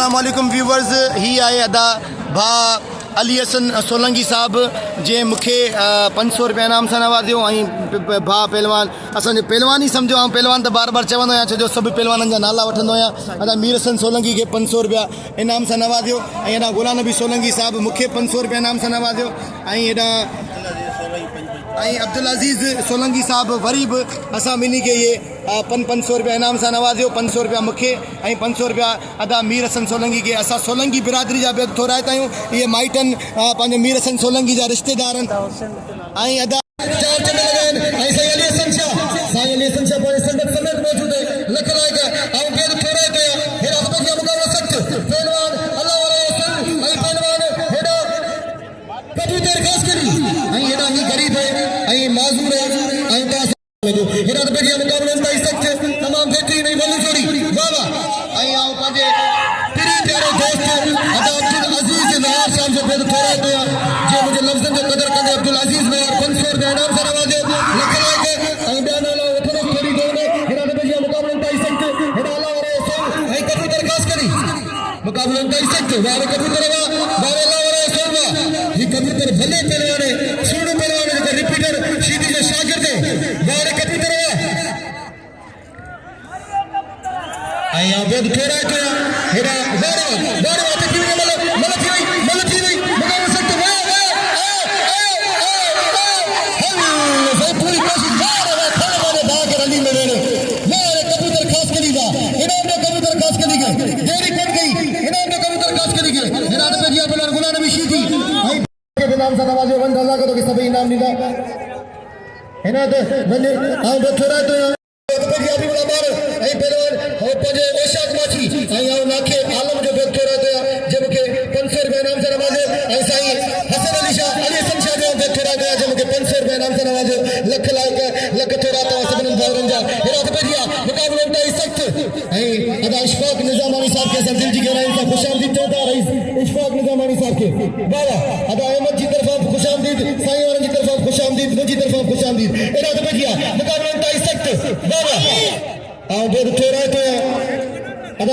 अस्सलाम वालेकुम व्यूवर्स। ही आए अदा भा अली हसन सोलंकी साहब जे मूंखे 500 रुपया इनाम सां नवाज़ियो ऐं भा पहलवान असांजो पहलवान ई सम्झो। ऐं पहलवान त बार बार चवंदो आहियां, छो जो सभु पहलवाननि जा नाला वठंदो आहियां। अदा मीर हसन सोलंकी खे 500 रुपया इनाम सां नवाज़ियो ऐं हेॾा गुलाम नबी सोलंकी साहब मूंखे 500 रुपया इनाम सां नवाज़ियो ऐं हेॾा अब्दुल अज़ीज़ सोलंकी साहब वरी बि असां ॿिन्ही खे इहे 500 रुपया इनाम सां नवाज़ियो। 500 रुपया मूंखे ऐं 500 रुपया अदा मीर हसन सोलंकी खे। असां सोलंकी बिरादरी जा बेद थोराइता आहियूं। इहे माइटनि पंहिंजे मीर हसन सोलंकी जा रिश्तेदार आहिनि ऐं अदा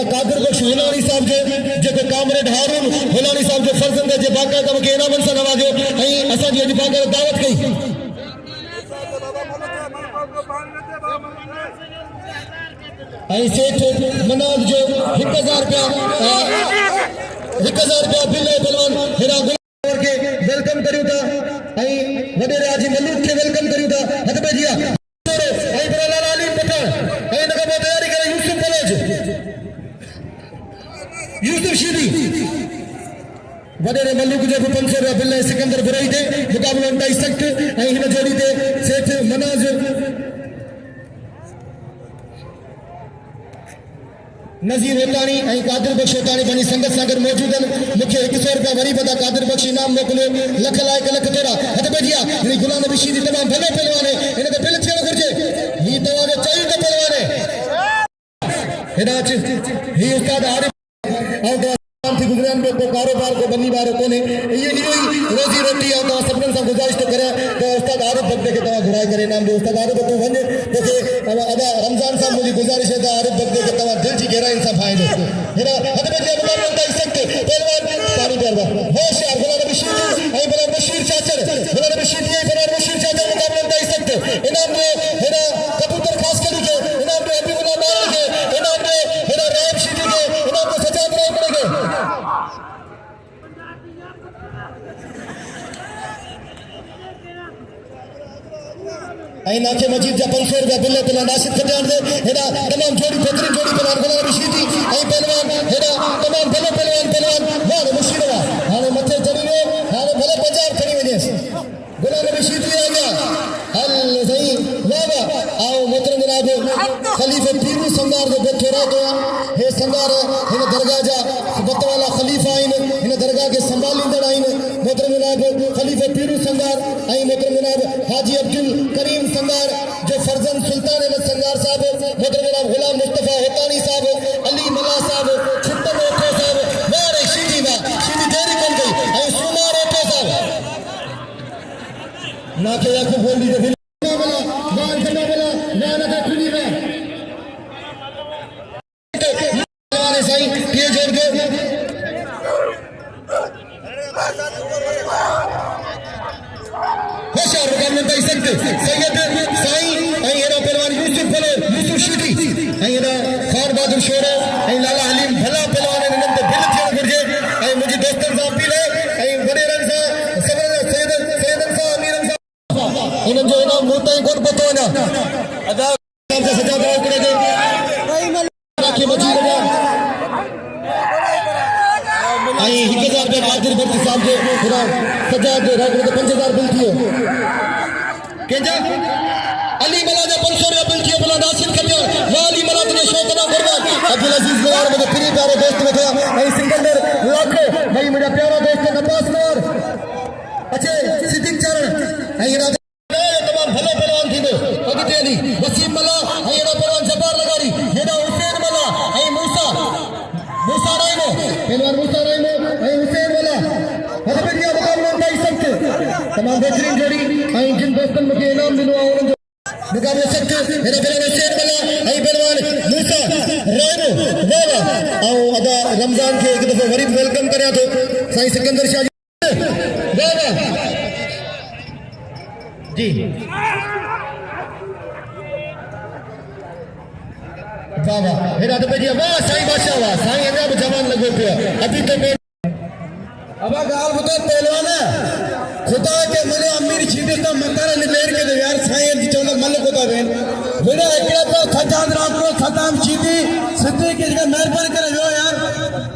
कादिर बख्श हिलानी साहब जो कामरेड हारून हिलानी साहब जो फर्जंद जे बाकायदा मूंखे इनामनि सां नवाज़ियो ऐं असांजी अॼु बाकायदा दावत कई ऐं सेठ मनाज जो 1000 रुपया बिल आहे पहलवान हेरा गुलाम खे वेलकम करियूं था ऐं वॾे राजी मलूक खे वेलकम करियूं था। हथ पे जिया ऐं बलाल अली पठान ऐं हिन खां पोइ तयारी करे यूसुफ कॉलेज यूसुफ शीदी वॾे मलूक जो 500 रुपया बिल आहे। सिकंदर बुराई ते मुक़ाबलो इंतहाई सख़्त ऐं हिन जोड़ी ते सेठ मनाज नज़ीर होतानी ऐं कादिर बख्श होतानी पंहिंजी संगत सां गॾु मौजूद आहिनि। मूंखे 100 रुपया वरी बदा कादिर बख्श इनाम मोकिलियो। लख लाइक लख तोड़ा हथ बजिया हिन गुलाम नबी शीदी तमामु भलो पहलवान आहे। हिन ते बिल थियणु घुरिजे। हीउ तव्हांजो चई त पहलवान आहे। हेॾा अच हीउ उस्ताद आरिफ थी गुज़रियनि पियो। को कारोबार को बनी वारो कोन्हे। इहो ई रोज़ी रोटी आहे। तव्हां सभिनीनि सां गुज़ारिश थो करियां त उस्ताद आरिफ बगदे खे तव्हां घुराए करे इनाम ॾियो। उस्ताद आरिफ तूं वञ तोखे अदा रमज़ान साहब मुंहिंजी गुज़ारिश आहे त आरिफ बगदे खे तव्हां दिलि जी गहराइनि सां फाइदो हेॾा हथ में मुक़ाबलो इंतहाई सख़्त पहलवान पानी पिया होशियार गुलाम नबी शीदी ऐं बलाल बशीर चाचर गुलाम नबी शीदी ऐं बलाल बशीर चाचर मुक़ाबलो इंतहाई सख़्त इनाम ॾियो। हेॾा कबूतर ख़ासि करे खे इनाम ॾियो। हबीबुल्लाह मार खे इनाम ॾियो। हेॾा रायब शीदी खे इनाम ॾियो। सजाद रायपुर खे ऐं नाखे मजीद जा 500 रुपया बिल पहलवान नासिर खटियाण दे। हेॾा तमामु जोड़ी बहितरीन जोड़ी पहलवान गुलाम नबी शीदी ऐं पहलवान हेॾा तमामु भलो पहलवान वाह मुशीद वाह हाणे मथे चढ़ी वियो। हाणे भले पंजाब खणी वञेसि। गुलाम नबी शीदी आ गया हल सही वाह वाह। आओ मोहतरम जनाब खलीफ़े पीरू संगार जो बेठो रहंदो आहे। हे संगार हिन दरगाह जा बतवाला खलीफ़ा आहिनि। हिन दरगाह खे संभालींदड़ आहिनि। मोहतरम जनाब खलीफ़े पीरू संगार ऐं मोहतरम जनाब हाजी अब्दुल करीम संगार जो फर्जंद सुल्तान अहमद संगार साहब मोहतरम जनाब गुलाम मुस्तफ़ा होतानी साहब अली मल्ला साहब छित्तन ओठो साहब वारे शीदी वाह शीदी देरी बन गई ऐं सुमार ओठो साहब नाखे याकूब बोल दीजिए वाला मान करने वाला ना ना खुली में सही ये जोड़ के मुंतई सख्त सैयद साईं ऐं हेड़ा पहलवान यूसुफ भलो यूसुफ शीटी ऐं हेड़ा खान बहादुर शोरो ऐं लाला हलीम भला पहलवान इन्हनि ते दिलि थियणु घुरिजे ऐं मुंहिंजी दोस्तनि सां अपील आहे ऐं वॾेरनि सां सभिनी सैयदनि सां अमीरनि सां उन्हनि जो इनाम मूं ताईं कोन पहुतो वञा अदा सजा दवा करे राखी बची वञा ऐं 1000 रुपया कादिर बख्शी साहब जो हेॾा सजा जो राखी ते 5000 बिल थियो कंहिंजा अली मला जा 500 रुपया बिल थियो भला नासिर खटिया वाह अली मला तुझे शौक़ ना कुर्बान अब्दुल अजीज नवार मुझे प्रिय प्यारो दोस्त बैठा ऐं सिकंदर लाखो भाई मुझा प्यारा दोस्त नवाज नवार अच्छे सिद्दीक चरण ऐं हेड़ा तमाम भलो पहलवान थींदो अॻिते हली वसीम मला ऐं हेड़ा पहलवान जब्बार लगारी हेड़ा हुसैन मला ऐं मूसा राइमो पहलवान मूसा राइमो ऐं हुसैन मला हदबेरिया मुकाबलो ताई सख्त तमाम बेहतरीन जोड़ी ऐं जिन दोस्तनि मूंखे इनाम ॾिनो आहे उन्हनि जो मुकाबलो सख्त हेड़ा पहलवान हुसैन मला ऐं पहलवान मूसा राइमो वाह ऐं अदा रमज़ान खे हिकु दफ़ो वरी वेलकम करियां थो साईं सिकंदर शाह वाह वाह जी वाह वाह हेड़ा तो भैया वाह साईं बादशाह वाह साईं अञा बि जवान लॻो पियो अभी तो अबा गाल ॿुधो पहलवान खुदा के मने अमीर छीटे तो मकर निबेर के दे यार साईं जी चवंदा मल कोता वेन वेड़ा एकड़ा तो खजान रात को खताम छीटी सिद्धे के जगह मेहरबानी करे जो यार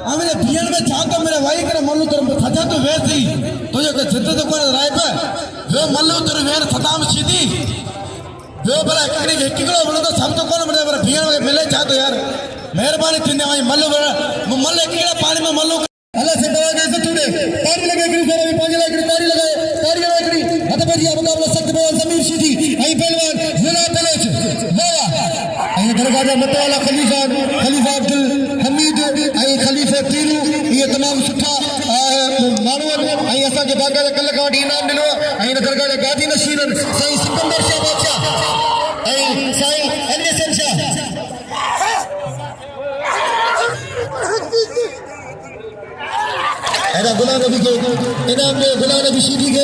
हमने बियन में छा तो मेरा भाई करे मल्लू तर खजा तो वैसी तुझे को सिद्धे तो कोन राय पे जो मल्लू तर वेर खताम छीटी जो भला हिकिड़ो बोलो तो सब तो कोन मिले पर बियन में मिले छा तो यार मेहरबानी थींदे भाई मल्लू मल्ले केड़ा पानी में मल्लू अल्लाह से दवा के इज्जत दे तारी लगे करी सर भी 5 लाख तारी लगाए तारी करी हद बजिया मुकाबला सख्त पहलवान समीर शीटी आई पहलवान जिला तलेश वाह आई दरगाह जा मत वाला खलीफा अब्दुल हमीद आई खलीफा तीरू ये तमाम सुठा मानव आई असा के बागा कल का इनाम मिलो आई दरगाह जा गादी नशीरन साईं सिकंदर शाह बादशाह आई साईं एनएसएन शाह ऐसा गुलाम नबी के इनाम में गुलाम नबी शीदी के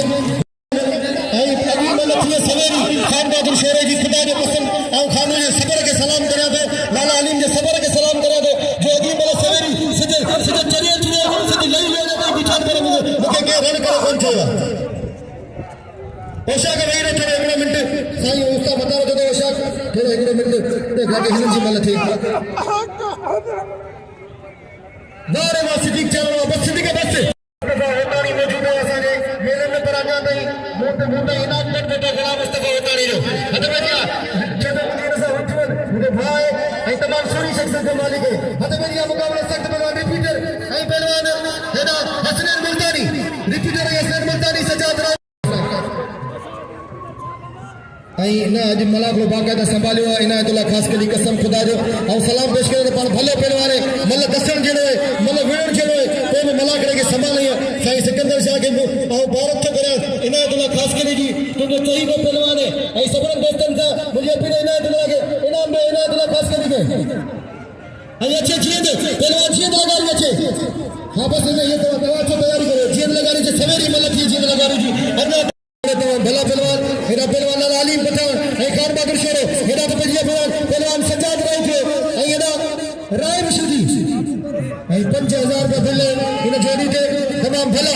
ऐं अभी मतलब थी सवेरी खान बहादुर शोरे जी खुदा जो पसंद ऐं खानो जे सबर के सलाम करिया तो लाला अलीम जे सबर के सलाम करिया तो जो अभी मतलब सवेरी सिधे चरिया थी सिधी लई वियो तो बिचार करे मूंखे के रण करे कोन थियो ओशा के वही रहे थोड़े मिनट साईं उसका बता रहे थे ओशा थोड़े मिनट ते गाके हिनन जी मल थी वारे वाह सिद्दीक चरण बस सिद्दीक बस होतानी मौजूद है असांजे मेले में पर अञा ताईं मूं ताईं इनाम कट बेटा घणा मुस्तफ़ा होतानी जो हद बजिया जॾहिं मुंहिंजे सां उठवल मुंहिंजो भाउ आहे ऐं तमामु सुहिणी शख़्सियत जो मालिक आहे हद बजिया मुक़ाबलो सख़्त पहलवान रिपीटर ऐं पहलवान हेॾा हसनैन मुल्तानी रिपीटर ऐं हसनैन मुल्तानी सजाद राव ऐं इन अॼु मलाक बाक़ायदा संभालियो आहे इनायतुल्ला ख़ासि कली कसम ख़ुदा जो ऐं सलाम पेश करे पाण भलो पहलवान आहे मल दसण जहिड़ो आहे मल वेड़ जहिड़ो आहे पोइ बि मलाक खे संभाली साईं सिकंदर शाह खे ऐं भारत थो करे इनायतुल्ला ख़ासि कली जी तुंहिंजो चई को पहलवान आहे ऐं सभिनी दोस्तनि सां मुंहिंजी अपील इनायतुल्ला खे इनाम में इनायतुल्ला ख़ासि कली खे ऐं अचे जीअं पहलवान जीअं लॻारी अचे हा बसि इहे तव्हां तयारी करो जीअं लॻारी अचे सवेरी मल थी जीअं लॻारी जी अञा भला पहलवान हेड़ा पहलवान लाला अलीम पठान ऐं खान बहादुर शोरो हेड़ा तो भजिया पहलवान सजाद राय थियो ऐं हेड़ा राय मशूदी ऐं 5000 रुपया बिल इन जोड़ी ते तमाम भला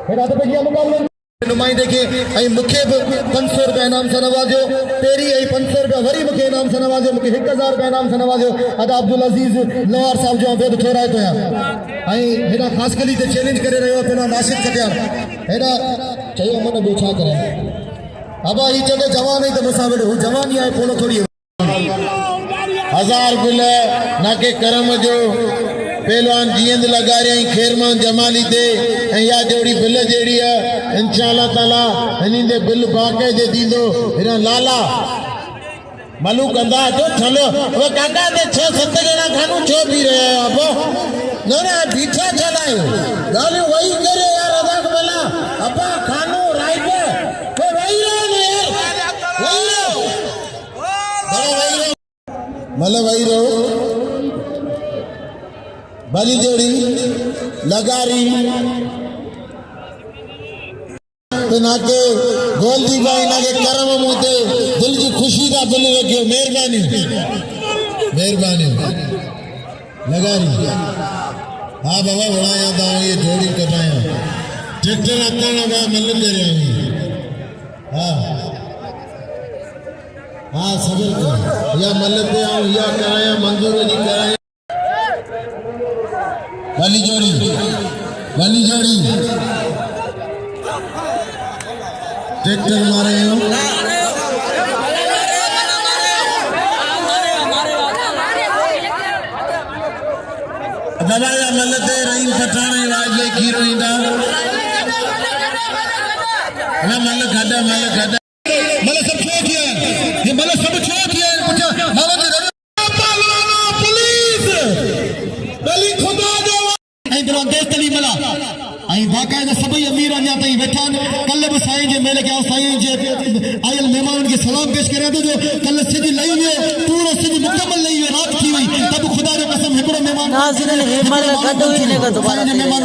हेड़ा तो भजिया मुकाबलो नुमाइंदे के ऐं मूंखे बि 500 रुपया इनाम सां नवाज़ियो पहिरीं ऐं 500 रुपया वरी मूंखे इनाम सां नवाज़ियो मूंखे 1000 रुपया इनाम सां नवाज़ियो अदा अब्दुल अज़ीज़ नवार साहब जो बेद ठोराए थो ऐं हेॾा ख़ासि कली ते चैलेंज करे रहियो आहे पहिरियों नासिर खटियार हेॾा चयो मन ॿियो छा करे अबा ही चवंदो जवान आहे त मूंसां गॾु हू जवान ई आहे पोलो थोरी 1000 बिल नाके करम जो पहलवान जीअं लगारिया खेरमान जमाली ते या जोड़ी बिल जहिड़ी आहे इंशाअल्लाह ताला हिन दे बिल बाक़ाइदे दींदो हिन लाला मलू कंदा तो चलो वो काका ते 6-7 जना खानू छो पी रहे हो अब न बीठा चलायो गाली वही करे यार अदा भला अपा खानू राइट तो वही रहो यार वही रहो बड़ा वही रहो मतलब वही रहो भली जोड़ी लगारी तो नाके गोल्दी भाई नाके करम मुते दिल की खुशी का दिल रखियो मेहरबानी मेहरबानी लगारी हाँ बाबा बनाया था ये जोड़ी कटाया ट्रैक्टर आता ना बाबा मल्ल दे रहा हूँ हाँ हाँ सबर कर या मल्ल दे आऊँ या कराया मंजूर नहीं कराया वाली जोड़ी ट्रैक्टर मारे हो दबाया मल्लते रहीम पठाने वाले की रोइंदा ना मल्ल खड्डा मल्ल सब छोड़ दिया ये मल्ल सब छोड़ दिया पूछा मामा ने पालवाना पुलिस बली खुदा दे आई बरो देश तली मला आई बाकायदा सभी अमीर अञा ताईं वेठा कल भी साईं जे मेले के साईं जे आयल मेहमानन के सलाम पेश करे तो जो कल सिज लई वे पूरो सिज मुकम्मल लई वे रात थी वई तब खुदा रे कसम हिकड़ो मेहमान नाज़रीन हेमल गड्डो ही ने दोबारा मेहमान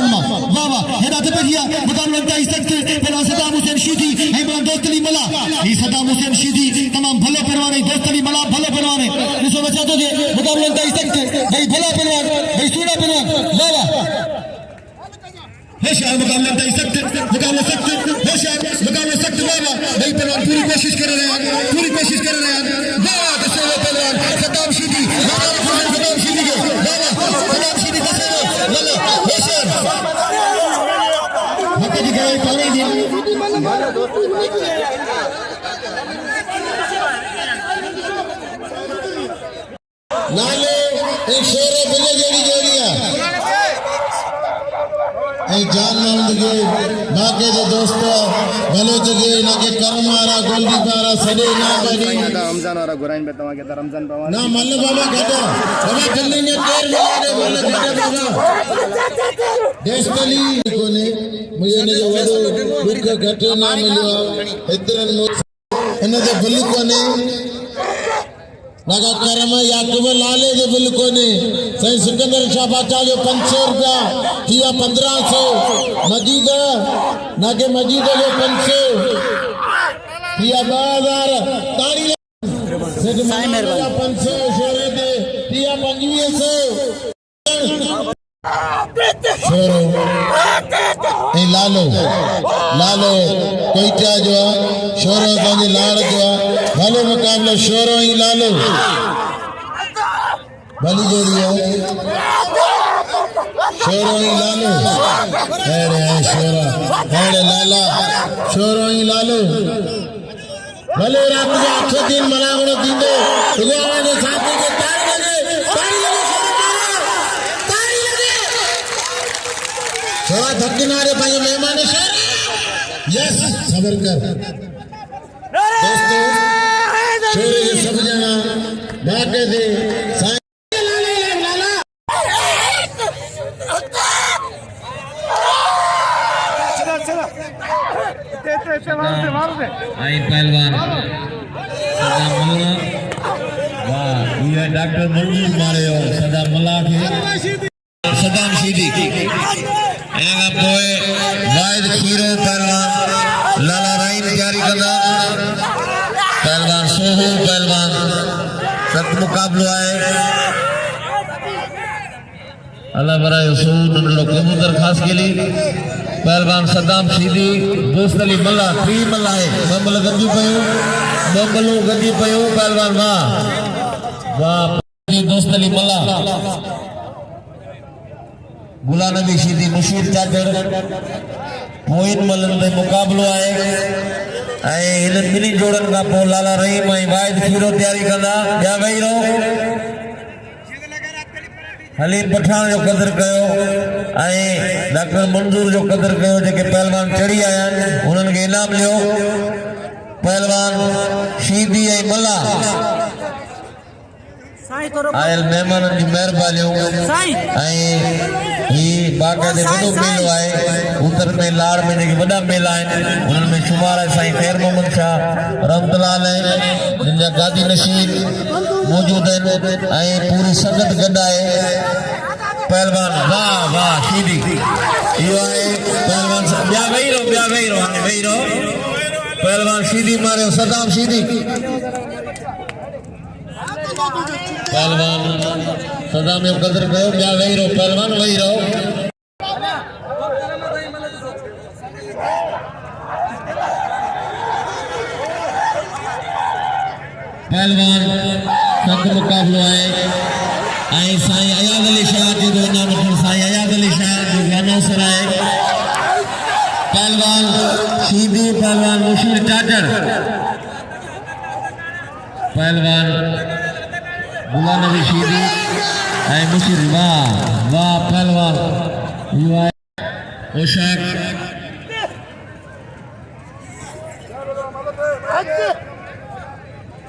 वाह वाह हेदा ते भैया मुकाम लगता है सख्त पहला सदाम हुसैन शीदी आई बरो दोस्त अली मला ई सदाम हुसैन शीदी तमाम भले परवाने दोस्त अली मला भले परवाने निसो बचा तो जे मुकाम लगता है सख्त भाई भला परवान भाई सूना परवान वाह वाह होशियार मुकाबला तय सख्त मुकाबला सख्त होशियार मुकाबला सख्त बाबा भाई पहलवान पूरी कोशिश कर रहे हैं बाबा दसे पहलवान सदाम शीदी सदाम शीदी के बाबा सदाम शीदी दसे लल्ला होशियार मक्के की गए पानी दी नाले एक शेर बिल्ले जोड़ी जोड़िया जान के बाके जो दोस्तों बलोच के ना के कर्म आरा गोल्डी पारा सदे ना बनी रमजान और गुराइन पे तमा के रमजान पवा ना मल्ल बाबा घटा बाबा जल्दी ने तेर मिलाने बोले घटा बाबा देशतली कोने मुझे ने जो वडो दुख घटे ना मिलो इतरन इन जे बिल कोने लगा करम याकूब लाले जे बिल कोने सही सिकंदर शाह बादशाह जो 500 रुपया किया 1500 मजीद ना के मजीद जो 500 किया 2000 ताड़ी साईं मेहरबानी 500 शोरे दे किया 2500 शोरो ए लालो कोईटा जो शोरो पंहिंजे लाड़ जो भलो मुकाबलो शोरो ही लालो भली जोड़ी है शोरो ही लालो अरे शोरा अरे लाला शोरो ही लालो भले रात के 8 दिन मनावणो थींदो भगवान जे साथी के ताड़ी लगे शोरा धक्किनारे भाई मेहमान शहर यस सबर कर दोस्तों शोरे के सब जना बाके दे आई पहलवान सदा मल्ला वाह ये डॉक्टर मंजूर मारे हो सदा मल्ला के सदाम शीदी एगा पोए वाहिद खीरो पहलवान लाला राइन तैयारी कंदा पहलवान सोहू पहलवान सख्त मुकाबलो है अल्लाह बराए सूद लो कबूतर खास के लिए पहलवान सदाम शीदी दोस्त अली मल्ला 3 मल्ला है बम्बल गंदी पयो पहलवान वाह वाह दोस्त अली मल्ला गुला नबी शीदी मुशीर चाचड़ मोइन मलन दे मुकाबलो है इन मिनी जोड़न का पो लाला रहीम ऐं वाहिद खीरो तैयारी कंदा या वेही रहो हलीम पठान जो कदर कयो डॉक्टर मंजूर जो कदर कयो जेके पहलवान चढ़ी आया उन्हनि खे इनाम लियो पहलवान शीदी ऐं मल्ला आयल मेहमाननि जी महिरबानियूं ही बाक़ायदे वॾो मेलो आहे उत्तर में लाड़ में जेके वॾा मेला आहिनि उन्हनि में शुमार आहे साईं ख़ैर मोहम्मद शाह रहमतुल्लाह अलैह जिन जा गादी नशीन मौजूद आहिनि ऐं पूरी संगत गॾु आहे पहलवान वाह वाह सीधी यो है पहलवान ब्या वही रहो हाने वही रहो पहलवान सीधी मारे सदाम सीधी पहलवान सदाम में कदर कयो ब्या वही रहो पहलवान वही रहो पहलवान सख्त मुकाबलो है आई साईं अयाद अली शाह जो नाम साईं अयाद अली शाह जो गाना सराय पहलवान सीधी पहलवान मुशीर चाचड़ पहलवान गुलाम नबी सीधी आई मुशीर वाह वाह पहलवान यू आए ओशाक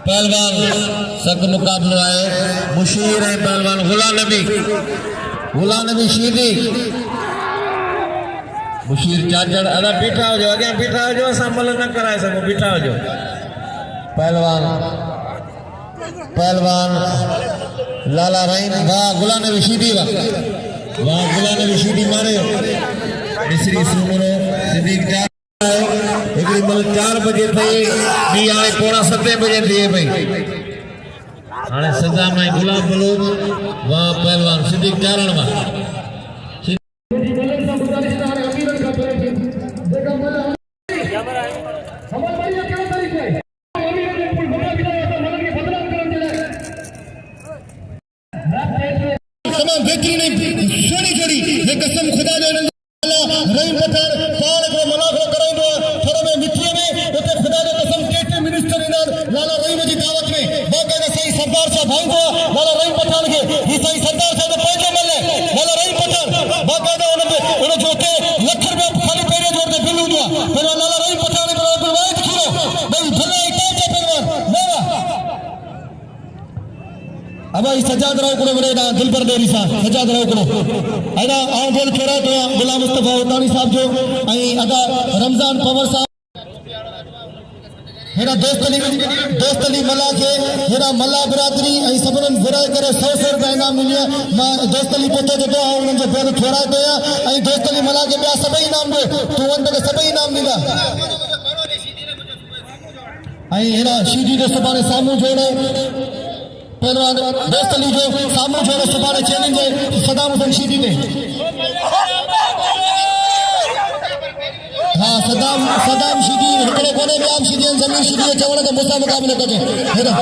पहलवान सख्त मुकाबलो है मुशीर है पहलवान गुलाम नबी सीधी मुशीर चाचड़ अदा बीठा हो जाओ अगे बीठा हो जाओ असा मल न कराए सको बीठा हो जाओ पहलवान लाला रहीम वाह गुलाम नबी सीधी वाह गुलाम नबी सीधी मारे मिस्री सुमरो सिद्दीक हिकिड़ी महिल 4 बजे थी ॿी हाणे पोणा 7 बजे थिए पई हाणे सदाम ऐं गुलाम बलूच वाह पहलवान सिद्दीक चारण मां तमाम बेहतरीन सोनी जोड़ी ये कसम खुदा जो रहीम पठान पाण को मुनाफ़ो कराइंदो थोरो में मिठीअ में उते खुदा जो कसम कैबिनेट मिनिस्टर इनाम लाला रहीम जी दावत में बाक़ायदा सही सरदार साहब भाईंदो लाला रहीम पठान के ही सही सरदार साहब पंहिंजो मल्ले लाला रहीम पठान बाक़ायदा उन जो उते लख रुपया खाली पहिरें जोर ते बिल हूंदो आहे पहिरियों लाला रहीम पठान बराबरि वाहिद खीरो भई भले टाइम जा पहलवान अब इस सजाद राव को बड़े ना दिल पर देरी सा सजाद राव को आइना आऊं बोल छोड़ा तो गुलाम मुस्तफा उतानी साहब जो आई अदा रमजान पवर साहब हेरा दोस्त अली मला के हेरा मला बिरादरी आई सबरन घुराए करे 100 रुपया इनाम मिलिया मां दोस्त अली पोतो जो आ उन जो पेर छोड़ा तो आई दोस्त अली मला के बया सभई इनाम दे तू वन के सभई इनाम दीदा आई हेरा सीधी जो सुबाने सामू जोड़े पहलवान दोस्त अली जो सामू जोड़े सुबाने चैलेंज सदाम हुसैन सीधी ने हाँ सदाम सीधी हिकिड़ो कोने में आम सीधी जमीन सीधी चवण के मुसा मुकाबले कजे हेरा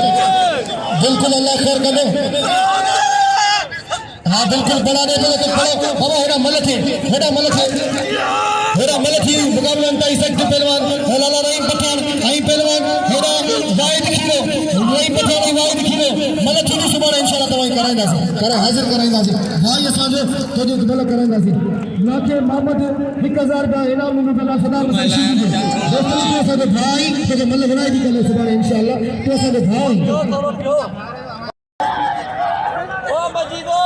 बिल्कुल अल्लाह खैर करे हाँ बिल्कुल बना दे तो खड़ो बाबा हेरा मलथी मुकाबले अंताई सकते पहलवान लाला रहीम पठान आई पहलवान हेरा वाहिद खीरो रहीम पठान वाहिद खीरो मलथी की सुबाने इंशाल्लाह तवाई कराइंदासी हाजिर कराइंदासी भाई असांजो तो जो मल कराइंदासी नाके मोहम्मद 1000 का इनाम मिलंदा सदाम हुसैन दोस्तन के साथ भाई तो मल बनाई दी कल सुबाने इंशाल्लाह तो साथ भाई ओ मजीदो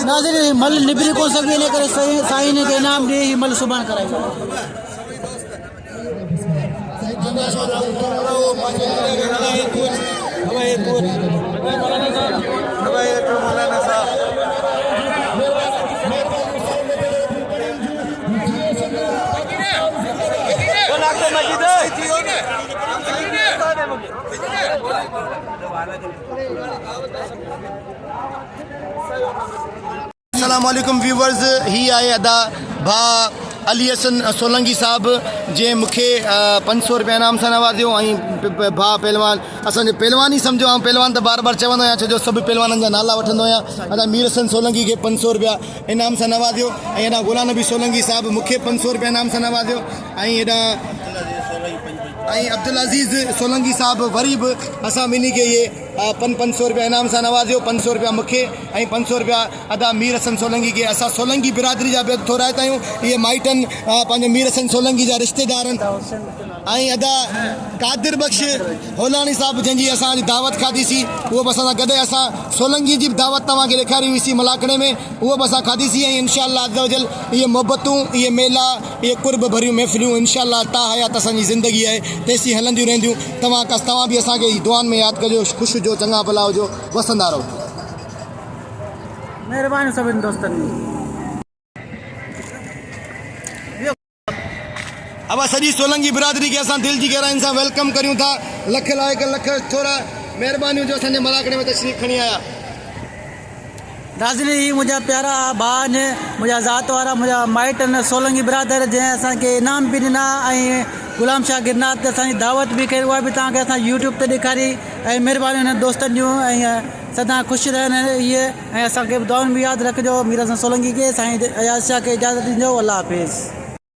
नाज़रीन मल निबरी को सभी ने करे साईं ने के नाम ॾे मल सुभाण कराई अस्सलामुअलैकुम व्यूवर्स, ही आहे अदा भा अली हसन सोलंकी साहब जे मूंखे 500 रुपया इनाम सां नवाज़ियो ऐं भा पहलवान असांजो पहलवान ई सम्झो ऐं पहलवान त बार बार चवंदो आहियां छो जो सभु पहलवाननि जा नाला वठंदो आहियां। अदा मीर हसन सोलंकी खे 500 रुपया इनाम सां नवाज़ियो ऐं हेॾा गुलाम नबी सोलंकी साहब मूंखे 500 रुपया इनाम सां नवाज़ियो ऐं हेॾा अब्दुल अज़ीज़ सोलंकी साहब वरी बि असां ॿिन्ही खे इहे 500 रुपया इनाम सां नवाज़ियो। 500 रुपया मूंखे ऐं 500 रुपया अदा मीर हसन सोलंकी खे। असां सोलंकी बिरादरी जा बि थोराइता आहियूं, इहे माइटनि पंहिंजे मीर हसन सोलंकी जा रिश्तेदारनि ऐं अदा कादिर बख्श होलानी साहब जंहिंजी असां अॼु दावत खाधीसीं, उहो बि असां सां गॾु असां सोलंकी जी बि दावत तव्हांखे ॾेखारी हुईसीं मलाकड़े में, उहो बि असां खाधीसीं ऐं इंशाअल्लाह अज़्ज़ व जल इहे मोहबतूं, इहे मेला, इहे कुर्ब भरियूं महफ़िलूं इंशाअल्लाह ता हयात असांजी ज़िंदगी आहे तेसीं हलंदियूं रहंदियूं। तव्हां बि असांखे दुआनि में यादि कजो, ख़ुशि हुजो, चङा भला हुजो, वसंदा रहो। महिरबानी सभिनि दोस्तनि। अब सॼी सोलंकी बिरादरी खे असां दिलि जी गहराइनि सां वेलकम करियूं था। लख लाइक लख थोरा महिरबानियूं जो असांजे मलाकड़े में तशरीफ़ खणी आया। नाज़रीन ही मुंहिंजा प्यारा भाउ आहिनि, मुंहिंजा ज़ात वारा, मुंहिंजा माइट आहिनि सोलंकी बिरादर, जंहिं असांखे इनाम बि ॾिना ऐं गुलाम शाह गिरनार ते असांजी दावत बि कई, उहा बि तव्हांखे असां यूट्यूब ते ॾेखारी ऐं महिरबानी हुन दोस्तनि जूं ऐं सदा ख़ुशि रहनि इहे ऐं असांखे दुआउनि बि यादि रखिजो। मीर हसन सोलंकी खे, साईं अयाज़ शाह खे इजाज़त ॾिजो। अल्लाह हाफ़िज़।